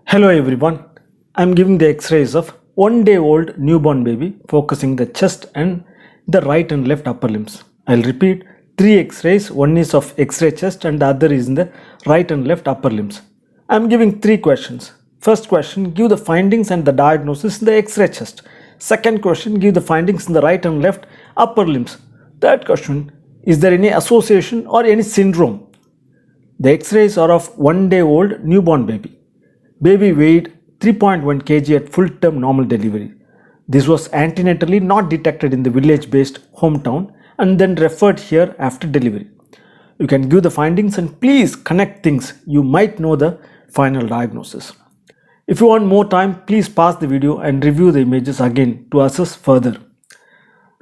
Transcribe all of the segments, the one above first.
Hello everyone, I am giving the X-rays of 1 day old newborn baby focusing the chest and the right and left upper limbs. I'll repeat 3 X-rays, one is of X-ray chest and the other is in the right and left upper limbs. I am giving 3 questions. First question, give the findings and the diagnosis in the X-ray chest. Second question, give the findings in the right and left upper limbs. Third question, is there any association or any syndrome? The X-rays are of 1 day old newborn baby. Baby weighed 3.1 kg at full term normal delivery. This was antenatally not detected in the village based hometown and then referred here after delivery. You can give the findings and please connect things. You might know the final diagnosis. If you want more time, please pause the video and review the images again to assess further.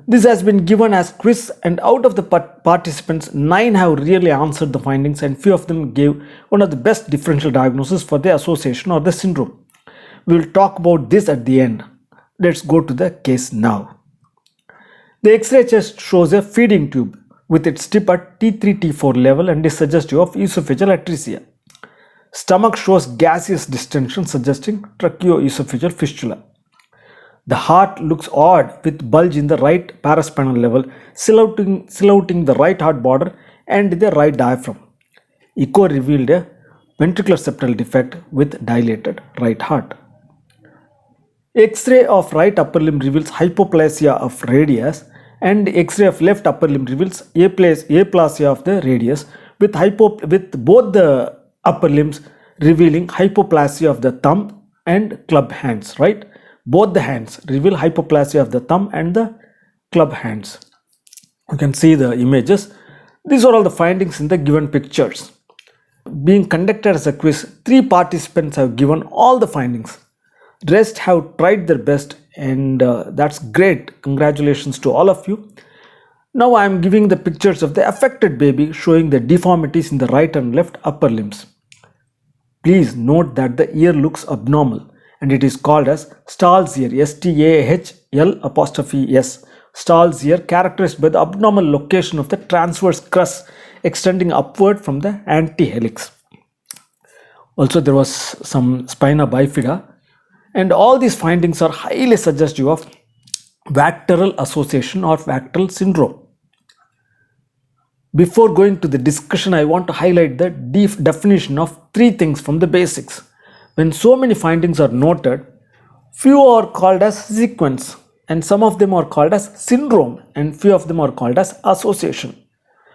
This has been given as quiz and out of the participants, 9 have really answered the findings and few of them gave one of the best differential diagnoses for the association or the syndrome. We will talk about this at the end. Let's go to the case now. The X-ray chest shows a feeding tube with its tip at T3-T4 level and is suggestive of esophageal atresia. Stomach shows gaseous distension suggesting tracheoesophageal fistula. The heart looks odd with bulge in the right paraspinal level, silhouetting the right heart border and the right diaphragm. Echo revealed a ventricular septal defect with dilated right heart. X-ray of right upper limb reveals hypoplasia of radius and X-ray of left upper limb reveals aplasia of the radius with both the upper limbs revealing hypoplasia of the thumb and club hands, right? Both the hands reveal hypoplasia of the thumb and the club hands. You can see the images. These are all the findings in the given pictures. Being conducted as a quiz, 3 participants have given all the findings. Rest have tried their best and that's great. Congratulations to all of you. Now I am giving the pictures of the affected baby showing the deformities in the right and left upper limbs. Please note that the ear looks abnormal and it is called as Stahl's ear, S-T-A-H-L''S. Stahl's ear characterized by the abnormal location of the transverse crus extending upward from the antihelix. Also there was some spina bifida and all these findings are highly suggestive of VACTERL association or VACTERL syndrome. Before going to the discussion, I want to highlight the definition of 3 things from the basics. When so many findings are noted, few are called as sequence and some of them are called as syndrome and few of them are called as association.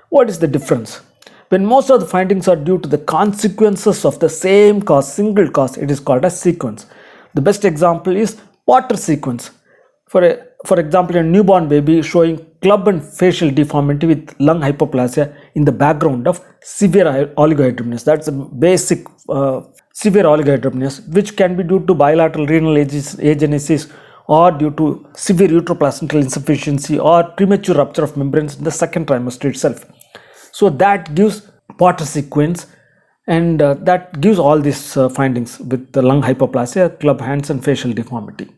What is the difference? When most of the findings are due to the consequences of the same cause, single cause, it is called as sequence. The best example is water sequence. For example, a newborn baby showing club and facial deformity with lung hypoplasia in the background of severe oligohydramnios. That's a basic severe oligohydramnios, which can be due to bilateral renal agenesis or due to severe uteroplacental insufficiency or premature rupture of membranes in the second trimester itself. So that gives water sequence and that gives all these findings with the lung hypoplasia, club hands and facial deformity.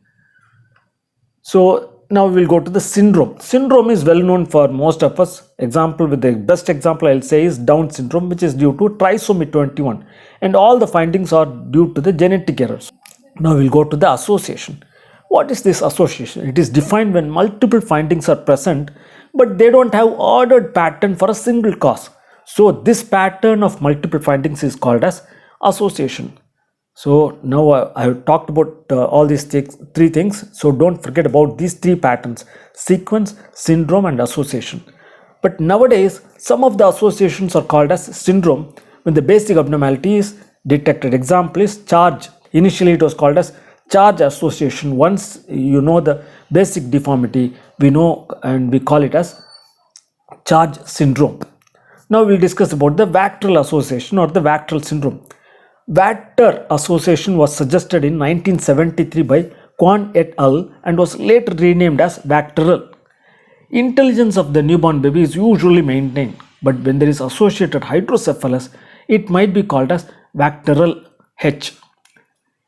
So now we will go to the syndrome. Syndrome is well known for most of us. The best example I will say is Down syndrome, which is due to trisomy 21 and all the findings are due to the genetic errors. Now we will go to the association. What is this association? It is defined when multiple findings are present but they don't have ordered pattern for a single cause. So this pattern of multiple findings is called as association. So now I have talked about all these 3 things. So don't forget about these 3 patterns: sequence, syndrome and association. But nowadays some of the associations are called as syndrome when the basic abnormality is detected. Example is charge. Initially it was called as charge association. Once you know the basic deformity, we know and we call it as charge syndrome. Now we will discuss about the VACTERL association or the VACTERL syndrome. VACTER association was suggested in 1973 by Kwan et al. And was later renamed as VACTERL. Intelligence of the newborn baby is usually maintained, but when there is associated hydrocephalus, it might be called as VACTERL H.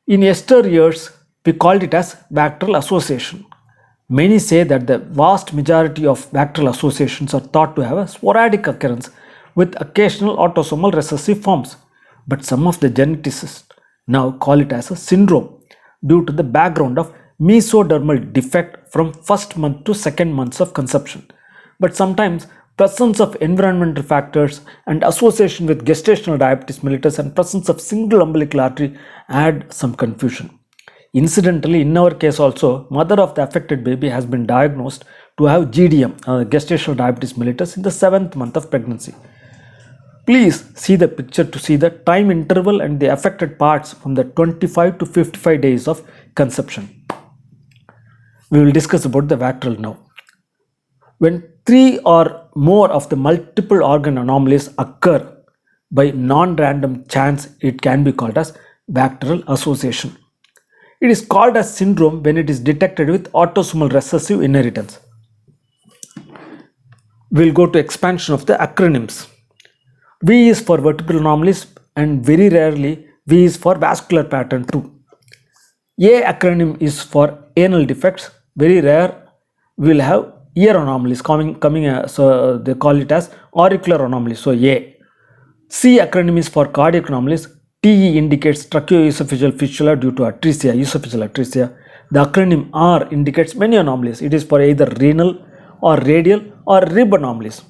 In yesteryears, we called it as VACTERL association. Many say that the vast majority of VACTERL associations are thought to have a sporadic occurrence with occasional autosomal recessive forms. But some of the geneticists now call it as a syndrome due to the background of mesodermal defect from first month to second months of conception. But sometimes presence of environmental factors and association with gestational diabetes mellitus and presence of single umbilical artery add some confusion. Incidentally, in our case also, mother of the affected baby has been diagnosed to have GDM, gestational diabetes mellitus, in the 7th month of pregnancy. Please see the picture to see the time interval and the affected parts from the 25 to 55 days of conception. We will discuss about the VACTERL now. When 3 or more of the multiple organ anomalies occur by non-random chance, it can be called as VACTERL association. It is called as syndrome when it is detected with autosomal recessive inheritance. We will go to expansion of the acronyms. V is for vertebral anomalies and very rarely V is for vascular pattern too. A acronym is for anal defects. Very rare we will have ear anomalies coming so they call it as auricular anomalies, so A. C acronym is for cardiac anomalies. TE indicates tracheoesophageal fistula due to atresia, esophageal atresia. The acronym R indicates many anomalies. It is for either renal or radial or rib anomalies.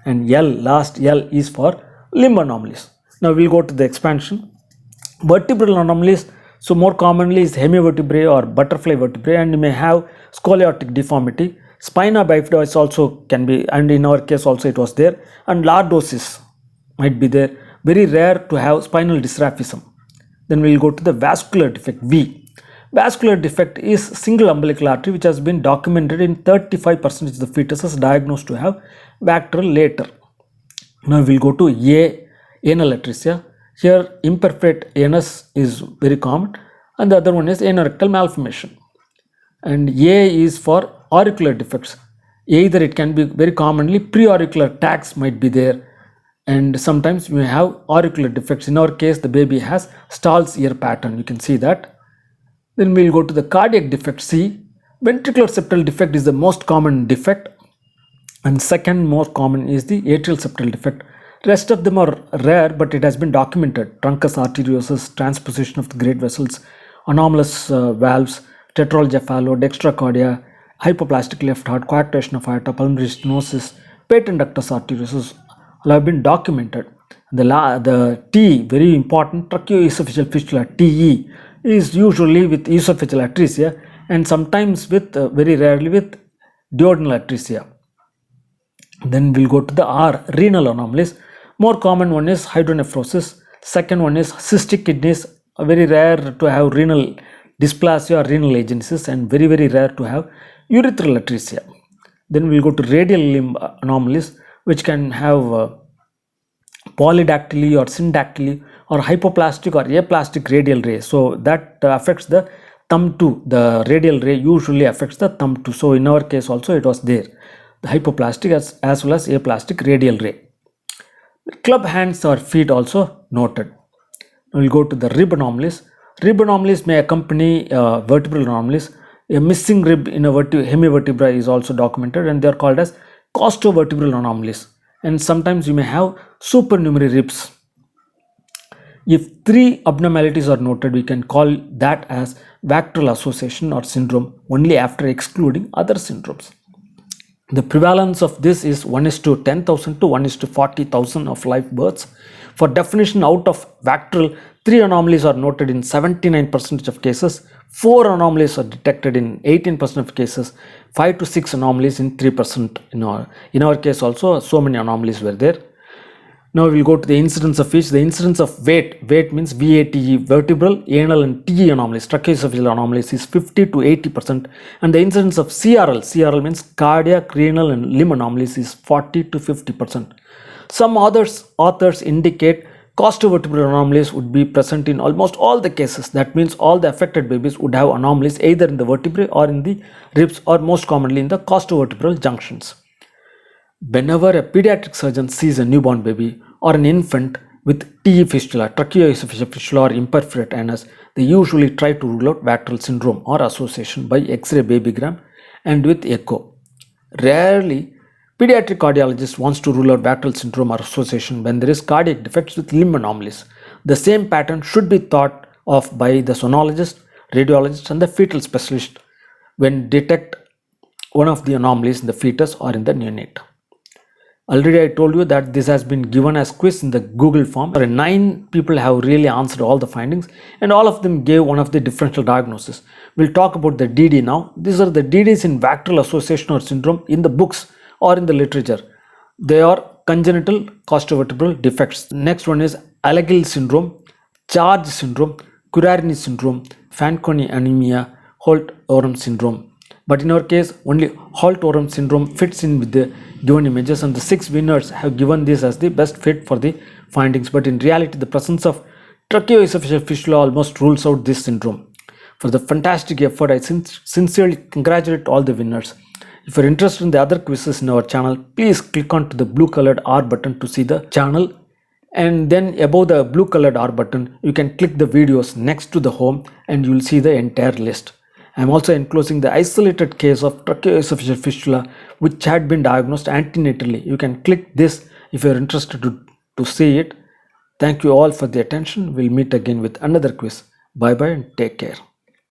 And L, last L, is for limb anomalies. Now we will go to the expansion. Vertebral anomalies, so more commonly is hemivertebrae or butterfly vertebrae, and you may have scoliotic deformity. Spina bifida is also can be, and in our case also it was there, and lordosis might be there. Very rare to have spinal dysraphism. Then we will go to the vascular defect, V. Vascular defect is single umbilical artery which has been documented in 35% of the fetuses diagnosed to have VACTERL later. Now we will go to A, anal atresia. Here imperfect anus is very common, and the other one is anorectal malformation. And A is for auricular defects. Either it can be very commonly preauricular tags might be there, and sometimes we have auricular defects. In our case, the baby has Stahl's ear pattern. You can see that. Then we will go to the cardiac defect, C. Ventricular septal defect is the most common defect, and second most common is the atrial septal defect. Rest of them are rare, but it has been documented. Truncus arteriosus, transposition of the great vessels, anomalous valves, tetralocephalo, dextrocardia, hypoplastic left heart, coarctation of aorta, pulmonary stenosis, patent ductus arteriosus all have been documented. The T, very important, tracheoesophageal fistula, TE, is usually with esophageal atresia and sometimes with, very rarely with duodenal atresia. Then we'll go to the R, renal anomalies. More common one is hydronephrosis. Second one is cystic kidneys. Very rare to have renal dysplasia or renal agenesis, and very rare to have urethral atresia. Then we'll go to radial limb anomalies, which can have polydactyly or syndactyly or hypoplastic or aplastic radial ray. So that affects the thumb too. The radial ray usually affects the thumb too. So in our case also it was there. The hypoplastic as well as aplastic radial ray. Club hands or feet also noted. We will go to the rib anomalies. Rib anomalies may accompany vertebral anomalies. A missing rib in a hemivertebra is also documented, and they are called as costovertebral anomalies. And sometimes you may have supernumerary ribs. If 3 abnormalities are noted, we can call that as VACTERL association or syndrome only after excluding other syndromes. The prevalence of this is 1:10,000 to 1:40,000 of live births. For definition, out of VACTERL, 3 anomalies are noted in 79% of cases, 4 anomalies are detected in 18% of cases, 5 to 6 anomalies in 3%. In our case also, so many anomalies were there. Now we will go to the incidence of each. The incidence of weight means VATE, vertebral, anal and TE anomalies, tracheoesophageal anomalies, is 50 to 80%, and the incidence of CRL means cardiac, renal and limb anomalies, is 40 to 50%. Some authors indicate costovertebral anomalies would be present in almost all the cases. That means all the affected babies would have anomalies either in the vertebrae or in the ribs, or most commonly in the costovertebral junctions. Whenever a pediatric surgeon sees a newborn baby or an infant with TE fistula, tracheoesophageal fistula or imperforate anus, they usually try to rule out VACTERL syndrome or association by X-ray babygram and with echo. Rarely, pediatric cardiologist wants to rule out VACTERL syndrome or association when there is cardiac defects with limb anomalies. The same pattern should be thought of by the sonologist, radiologist and the fetal specialist when detect one of the anomalies in the fetus or in the neonate. Already I told you that this has been given as quiz in the Google form. 9 people have really answered all the findings and all of them gave one of the differential diagnosis. We'll talk about the DD now. These are the DDs in VACTERL association or syndrome in the books or in the literature. They are congenital costovertebral defects. Next one is Alagille syndrome, Charge syndrome, Currarino syndrome, Fanconi anemia, Holt-Oram syndrome. But in our case, only Holt-Oram syndrome fits in with the given images, and the 6 winners have given this as the best fit for the findings. But in reality, the presence of tracheoesophageal fistula almost rules out this syndrome. For the fantastic effort, I sincerely congratulate all the winners. If you're interested in the other quizzes in our channel, please click on to the blue colored R button to see the channel. And then above the blue colored R button, you can click the videos next to the home and you will see the entire list. I am also enclosing the isolated case of tracheoesophageal fistula which had been diagnosed antenatally. You can click this if you are interested to see it. Thank you all for the attention. We'll meet again with another quiz. Bye bye and take care.